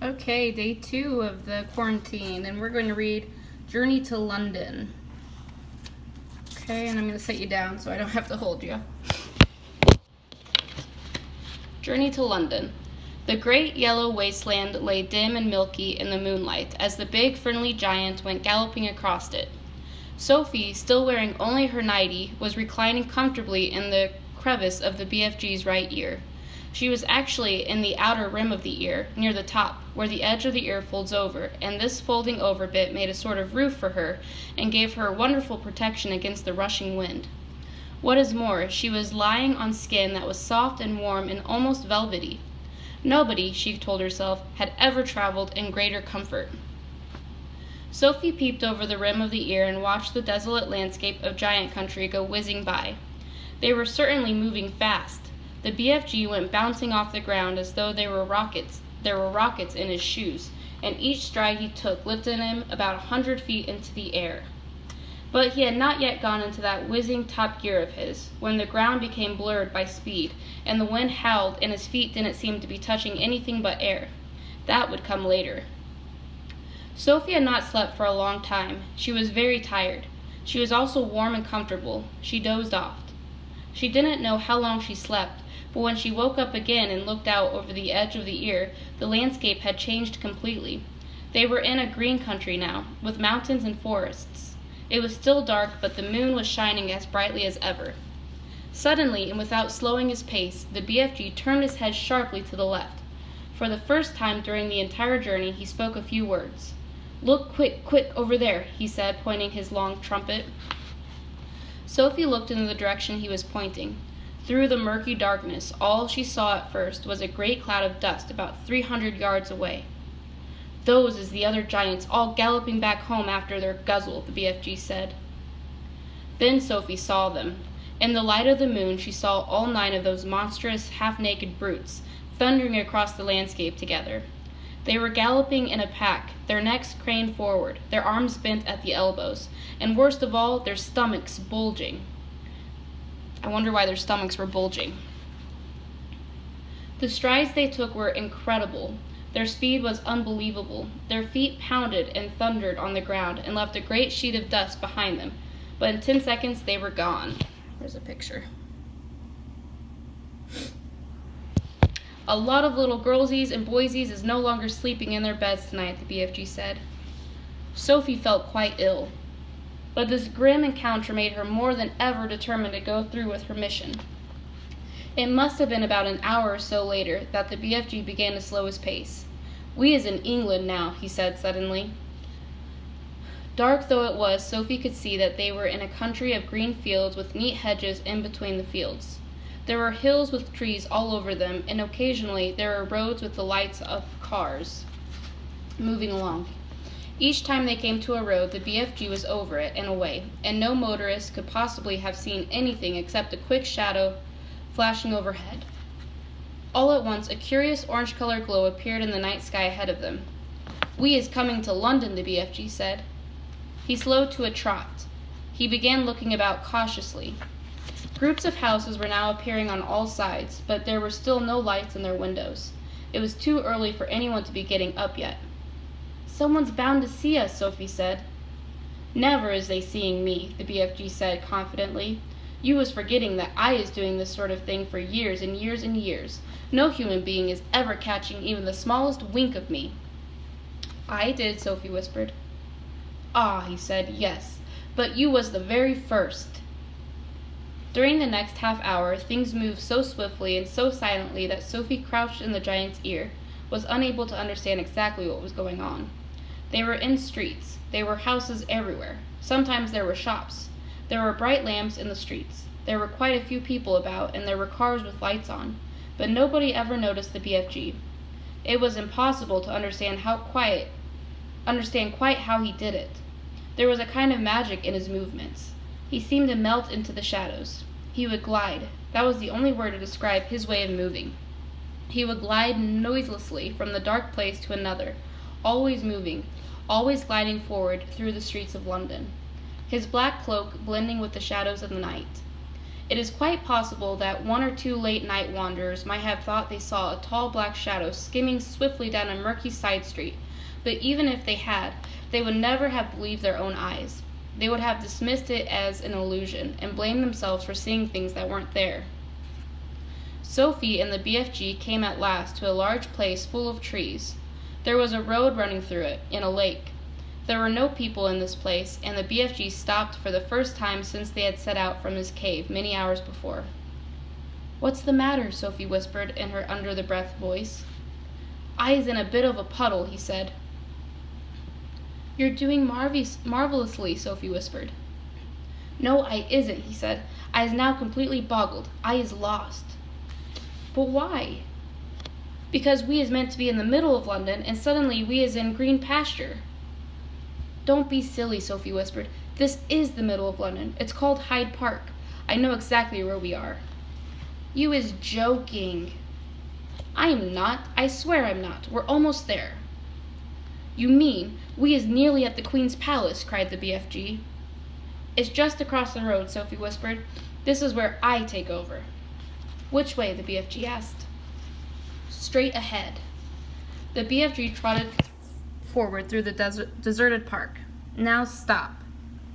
Okay, day 2 of the quarantine, and we're going to read Journey to London. Okay, and I'm going to set you down so I don't have to hold you. Journey to London. The great yellow wasteland lay dim and milky in the moonlight as the big, friendly giant went galloping across it. Sophie, still wearing only her nightie, was reclining comfortably in the crevice of the BFG's right ear. She was actually in the outer rim of the ear, near the top, where the edge of the ear folds over, and this folding over bit made a sort of roof for her and gave her wonderful protection against the rushing wind. What is more, she was lying on skin that was soft and warm and almost velvety. Nobody, she told herself, had ever traveled in greater comfort. Sophie peeped over the rim of the ear and watched the desolate landscape of giant country go whizzing by. They were certainly moving fast. The BFG went bouncing off the ground as though there were rockets in his shoes, and each stride he took lifted him about 100 feet into the air. But he had not yet gone into that whizzing top gear of his, when the ground became blurred by speed, and the wind howled, and his feet didn't seem to be touching anything but air. That would come later. Sophie had not slept for a long time. She was very tired. She was also warm and comfortable. She dozed off. She didn't know how long she slept, but when she woke up again and looked out over the edge of the ear, the landscape had changed completely. They were in a green country now, with mountains and forests. It was still dark, but the moon was shining as brightly as ever. Suddenly, and without slowing his pace, the BFG turned his head sharply to the left. For the first time during the entire journey, he spoke a few words. "Look quick, quick, over there," he said, pointing his long trumpet. Sophie looked in the direction he was pointing. Through the murky darkness, all she saw at first was a great cloud of dust about 300 yards away. "Those is the other giants all galloping back home after their guzzle," the BFG said. Then Sophie saw them. In the light of the moon, she saw all 9 of those monstrous, half-naked brutes, thundering across the landscape together. They were galloping in a pack, their necks craned forward, their arms bent at the elbows, and worst of all, their stomachs bulging. I wonder why their stomachs were bulging. The strides they took were incredible. Their speed was unbelievable. Their feet pounded and thundered on the ground and left a great sheet of dust behind them. But in 10 seconds, they were gone. There's a picture. "A lot of little girlsies and boysies is no longer sleeping in their beds tonight," the BFG said. Sophie felt quite ill. But this grim encounter made her more than ever determined to go through with her mission. It must have been about an hour or so later that the BFG began to slow his pace. "We is in England now," he said suddenly. Dark though it was, Sophie could see that they were in a country of green fields with neat hedges in between the fields. There were hills with trees all over them, and occasionally there were roads with the lights of cars moving along. Each time they came to a road, the BFG was over it and away, and no motorist could possibly have seen anything except a quick shadow flashing overhead. All at once, a curious orange-colored glow appeared in the night sky ahead of them. "We is coming to London," the BFG said. He slowed to a trot. He began looking about cautiously. Groups of houses were now appearing on all sides, but there were still no lights in their windows. It was too early for anyone to be getting up yet. "Someone's bound to see us," Sophie said. "Never is they seeing me," the BFG said confidently. "You was forgetting that I is doing this sort of thing for years and years and years. No human being is ever catching even the smallest wink of me." "I did," Sophie whispered. "Ah," he said, "yes, but you was the very first." During the next half hour, things moved so swiftly and so silently that Sophie, crouched in the giant's ear, was unable to understand exactly what was going on. They were in streets. There were houses everywhere. Sometimes there were shops. There were bright lamps in the streets. There were quite a few people about, and there were cars with lights on, but nobody ever noticed the BFG. It was impossible to understand quite how he did it. There was a kind of magic in his movements. He seemed to melt into the shadows. He would glide. That was the only word to describe his way of moving. He would glide noiselessly from the dark place to another, always moving, always gliding forward through the streets of London, his black cloak blending with the shadows of the night. It is quite possible that one or two late night wanderers might have thought they saw a tall black shadow skimming swiftly down a murky side street, but even if they had, they would never have believed their own eyes. They would have dismissed it as an illusion and blamed themselves for seeing things that weren't there. Sophie and the BFG came at last to a large place full of trees. There was a road running through it, in a lake. There were no people in this place, and the BFG stopped for the first time since they had set out from his cave many hours before. "What's the matter?" Sophie whispered in her under-the-breath voice. "I is in a bit of a puddle," he said. "You're doing marvelously," Sophie whispered. "No, I isn't," he said. "I is now completely boggled. I is lost." "But why?" "Because we is meant to be in the middle of London, and suddenly we is in green pasture." "Don't be silly," Sophie whispered. "This is the middle of London. It's called Hyde Park. I know exactly where we are." "You is joking." "I am not. I swear I'm not. We're almost there." "You mean we is nearly at the Queen's Palace," cried the BFG. "It's just across the road," Sophie whispered. "This is where I take over." "Which way?" the BFG asked. "Straight ahead." The BFG trotted forward through the deserted park. "Now stop."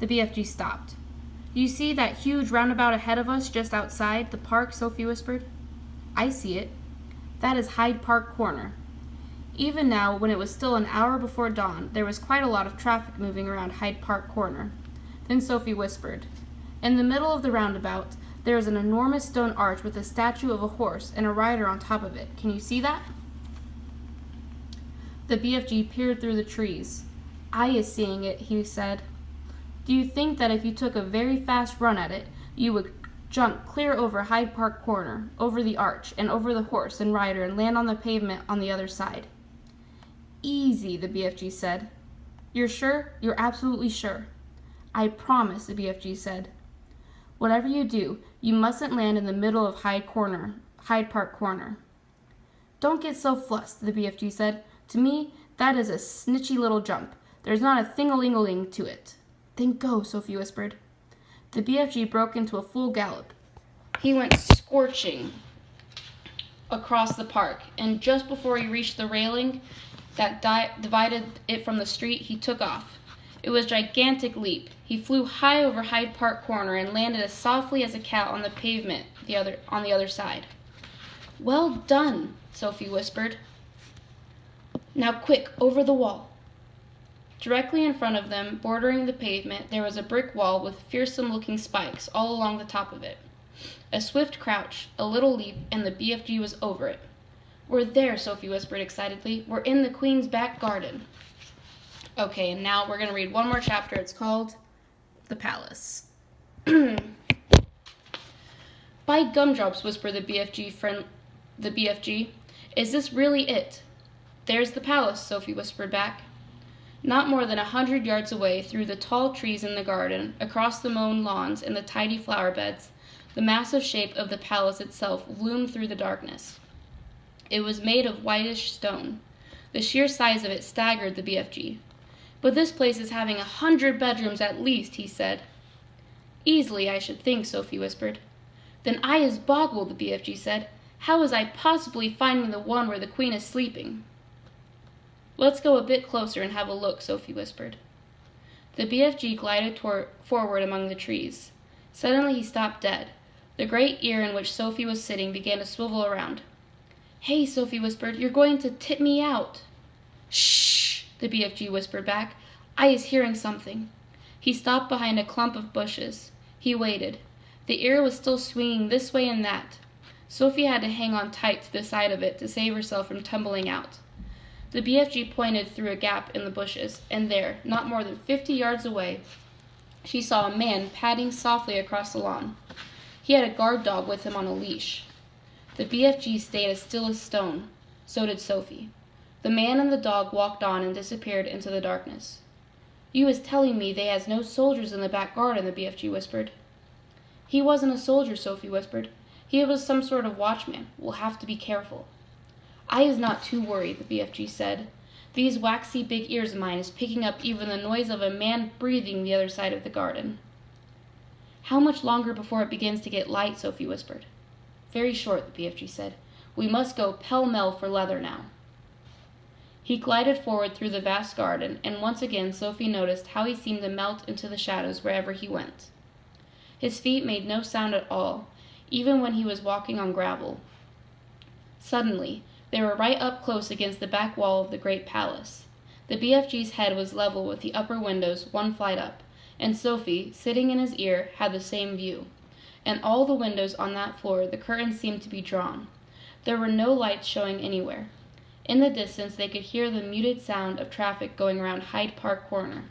The BFG stopped. "Do you see that huge roundabout ahead of us just outside the park?" Sophie whispered. "I see it. That is Hyde Park Corner." Even now, when it was still an hour before dawn, there was quite a lot of traffic moving around Hyde Park Corner. Then Sophie whispered, "In the middle of the roundabout, there is an enormous stone arch with a statue of a horse and a rider on top of it. Can you see that?" The BFG peered through the trees. "I is seeing it," he said. "Do you think that if you took a very fast run at it, you would jump clear over Hyde Park Corner, over the arch, and over the horse and rider and land on the pavement on the other side?" "Easy," the BFG said. "You're sure? You're absolutely sure?" "I promise," the BFG said. "Whatever you do, you mustn't land in the middle of Hyde Park Corner." "Don't get so flussed," the BFG said. "To me, that is a snitchy little jump. There's not a thing-a-ling-a-ling to it." "Then go," Sophie whispered. The BFG broke into a full gallop. He went scorching across the park, and just before he reached the railing that divided it from the street, he took off. It was a gigantic leap. He flew high over Hyde Park Corner and landed as softly as a cat on the pavement on the other side. "Well done," Sophie whispered. "Now quick, over the wall." Directly in front of them, bordering the pavement, there was a brick wall with fearsome-looking spikes all along the top of it. A swift crouch, a little leap, and the BFG was over it. "We're there," Sophie whispered excitedly. "We're in the Queen's back garden." Okay, and now we're going to read one more chapter. It's called The Palace. "By gumdrops," whispered the BFG. "Is this really it?" "There's the palace," Sophie whispered back. Not more than 100 yards away, through the tall trees in the garden, across the mown lawns and the tidy flower beds, the massive shape of the palace itself loomed through the darkness. It was made of whitish stone. The sheer size of it staggered the BFG. "But this place is having 100 bedrooms at least," he said. "Easily, I should think," Sophie whispered. "Then I is boggled," the BFG said. "How is I possibly finding the one where the Queen is sleeping?" "Let's go a bit closer and have a look," Sophie whispered. The BFG glided forward among the trees. Suddenly he stopped dead. The great ear in which Sophie was sitting began to swivel around. "Hey," Sophie whispered, "you're going to tip me out." "Shh," the BFG whispered back. "I is hearing something." He stopped behind a clump of bushes. He waited. The ear was still swinging this way and that. Sophie had to hang on tight to the side of it to save herself from tumbling out. The BFG pointed through a gap in the bushes, and there, not more than 50 yards away, she saw a man padding softly across the lawn. He had a guard dog with him on a leash. The BFG stayed as still as stone. So did Sophie. The man and the dog walked on and disappeared into the darkness. "You was telling me they has no soldiers in the back garden," the BFG whispered. "He wasn't a soldier," Sophie whispered. "He was some sort of watchman. We'll have to be careful." "I is not too worried," the BFG said. "These waxy big ears of mine is picking up even the noise of a man breathing the other side of the garden." How much longer before it begins to get light? Sophie whispered. Very short, the BFG said. We must go pell-mell for leather now. He glided forward through the vast garden, and once again Sophie noticed how he seemed to melt into the shadows wherever he went. His feet made no sound at all, even when he was walking on gravel. Suddenly, they were right up close against the back wall of the great palace. The BFG's head was level with the upper windows, one flight up, and Sophie, sitting in his ear, had the same view. And all the windows on that floor, the curtains seemed to be drawn. There were no lights showing anywhere. In the distance, they could hear the muted sound of traffic going around Hyde Park Corner.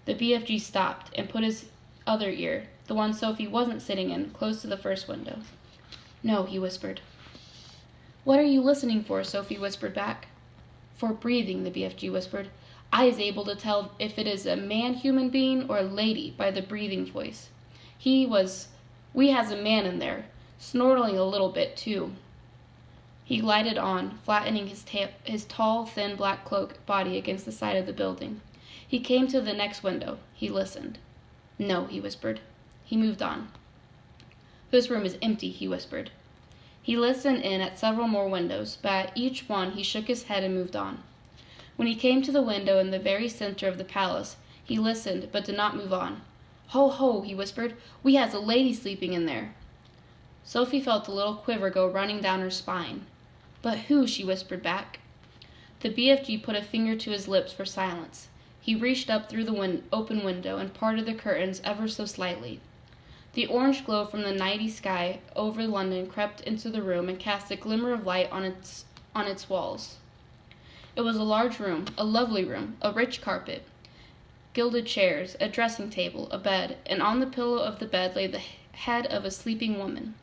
The BFG stopped and put his other ear, the one Sophie wasn't sitting in, close to the first window. No, he whispered. What are you listening for? Sophie whispered back. For breathing, the BFG whispered. I is able to tell if it is a man-human being or a lady by the breathing voice. We has a man in there, snorting a little bit, too. He glided on, flattening his tall, thin black cloak body against the side of the building. He came to the next window. He listened. No, he whispered. He moved on. This room is empty, he whispered. He listened in at several more windows, but at each one he shook his head and moved on. When he came to the window in the very center of the palace, he listened but did not move on. Ho, ho, he whispered. We has a lady sleeping in there. Sophie felt a little quiver go running down her spine. But who? She whispered back. The BFG put a finger to his lips for silence. He reached up through the open window and parted the curtains ever so slightly. The orange glow from the nighty sky over London crept into the room and cast a glimmer of light on its walls. It was a large room, a lovely room, a rich carpet, gilded chairs, a dressing table, a bed, and on the pillow of the bed lay the head of a sleeping woman.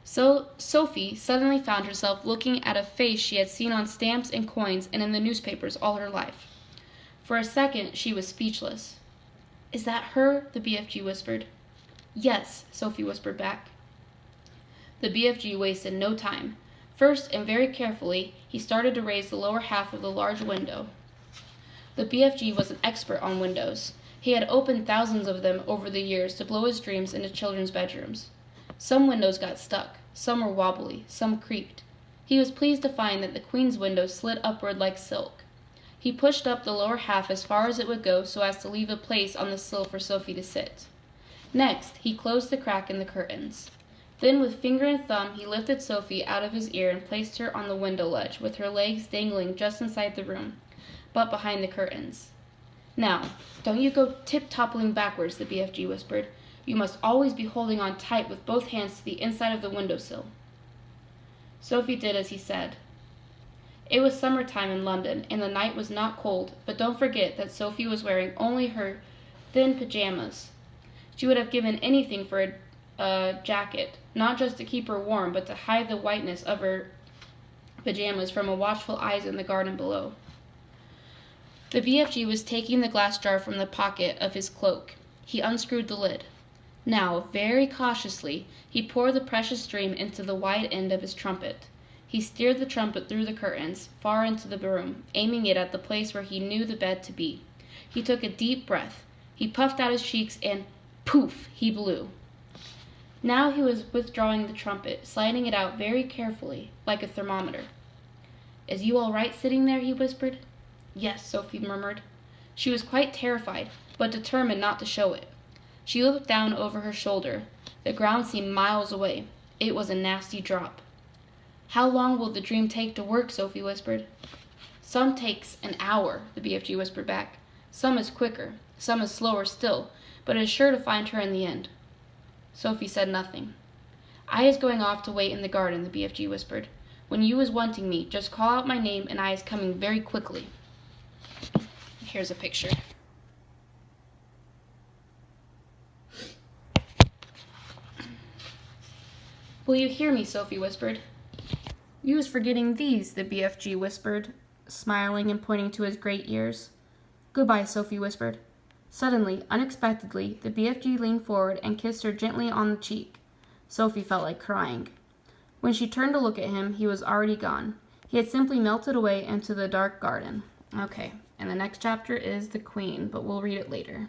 So Sophie suddenly found herself looking at a face she had seen on stamps and coins and in the newspapers all her life. For a second she was speechless. Is that her? The BFG whispered. Yes, Sophie whispered back. The BFG wasted no time. First, and very carefully, he started to raise the lower half of the large window. The BFG was an expert on windows. He had opened thousands of them over the years to blow his dreams into children's bedrooms. Some windows got stuck, some were wobbly, some creaked. He was pleased to find that the Queen's window slid upward like silk. He pushed up the lower half as far as it would go so as to leave a place on the sill for Sophie to sit. Next, he closed the crack in the curtains. Then, with finger and thumb, he lifted Sophie out of his ear and placed her on the window ledge, with her legs dangling just inside the room, but behind the curtains. Now, don't you go tip-toppling backwards, the BFG whispered. You must always be holding on tight with both hands to the inside of the windowsill. Sophie did as he said. It was summertime in London, and the night was not cold, but don't forget that Sophie was wearing only her thin pajamas. She would have given anything for a jacket, not just to keep her warm, but to hide the whiteness of her pajamas from watchful eyes in the garden below. The BFG was taking the glass jar from the pocket of his cloak. He unscrewed the lid. Now, very cautiously, he poured the precious stream into the wide end of his trumpet. He steered the trumpet through the curtains, far into the room, aiming it at the place where he knew the bed to be. He took a deep breath. He puffed out his cheeks and, poof, he blew. Now he was withdrawing the trumpet, sliding it out very carefully, like a thermometer. Is you all right sitting there? He whispered. Yes, Sophie murmured. She was quite terrified, but determined not to show it. She looked down over her shoulder. The ground seemed miles away. It was a nasty drop. How long will the dream take to work? Sophie whispered. Some takes an hour, the BFG whispered back. Some is quicker, some is slower still, but it is sure to find her in the end. Sophie said nothing. I is going off to wait in the garden, the BFG whispered. When you is wanting me, just call out my name and I is coming very quickly. Here's a picture. Will you hear me? Sophie whispered. You is forgetting these, the BFG whispered, smiling and pointing to his great ears. Goodbye, Sophie whispered. Suddenly, unexpectedly, the BFG leaned forward and kissed her gently on the cheek. Sophie felt like crying. When she turned to look at him, he was already gone. He had simply melted away into the dark garden. Okay, and the next chapter is The Queen, but we'll read it later.